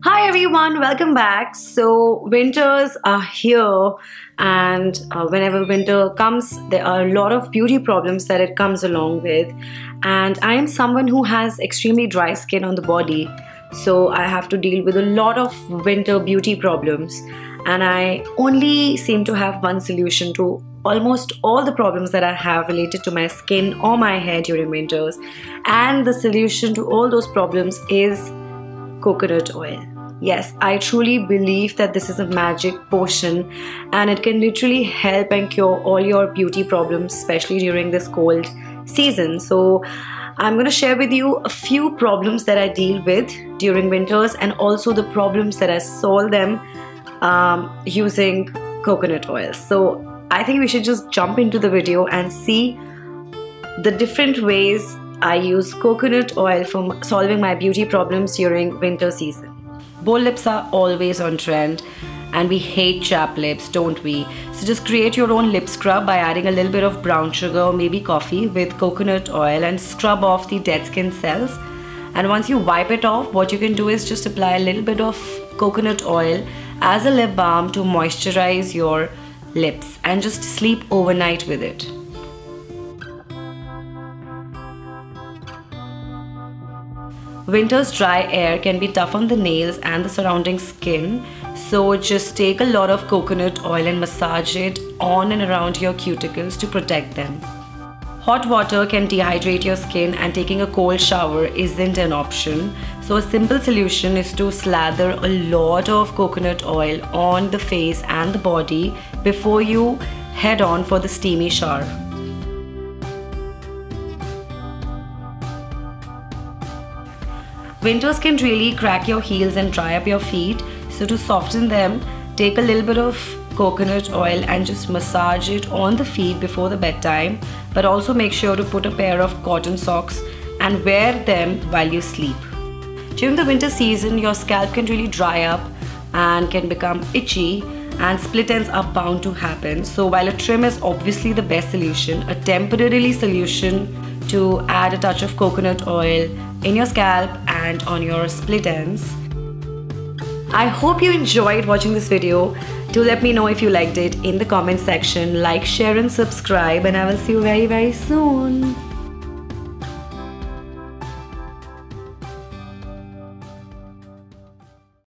Hi everyone, welcome back. So winters are here, and whenever winter comes there are a lot of beauty problems that it comes along with, and I am someone who has extremely dry skin on the body, so I have to deal with a lot of winter beauty problems, and I only seem to have one solution to almost all the problems that I have related to my skin or my hair during winters, and the solution to all those problems is coconut oil. Yes, I truly believe that this is a magic potion and it can literally help and cure all your beauty problems, especially during this cold season. So I'm going to share with you a few problems that I deal with during winters and also the problems that I solve them using coconut oil. So I think we should just jump into the video and see the different ways I use coconut oil for solving my beauty problems during winter season. Bold lips are always on trend and we hate chapped lips, don't we? So just create your own lip scrub by adding a little bit of brown sugar or maybe coffee with coconut oil and scrub off the dead skin cells. And once you wipe it off, what you can do is just apply a little bit of coconut oil as a lip balm to moisturize your lips and just sleep overnight with it. Winter's dry air can be tough on the nails and the surrounding skin, so just take a lot of coconut oil and massage it on and around your cuticles to protect them. Hot water can dehydrate your skin and taking a cold shower isn't an option, so a simple solution is to slather a lot of coconut oil on the face and the body before you head on for the steamy shower. Winters can really crack your heels and dry up your feet, so to soften them, take a little bit of coconut oil and just massage it on the feet before the bedtime, but also make sure to put a pair of cotton socks and wear them while you sleep. During the winter season, your scalp can really dry up and can become itchy, and split ends are bound to happen. So while a trim is obviously the best solution, a temporary solution to add a touch of coconut oil in your scalp and on your split ends. I hope you enjoyed watching this video. Do let me know if you liked it in the comment section. Like, share and subscribe, and I will see you very soon.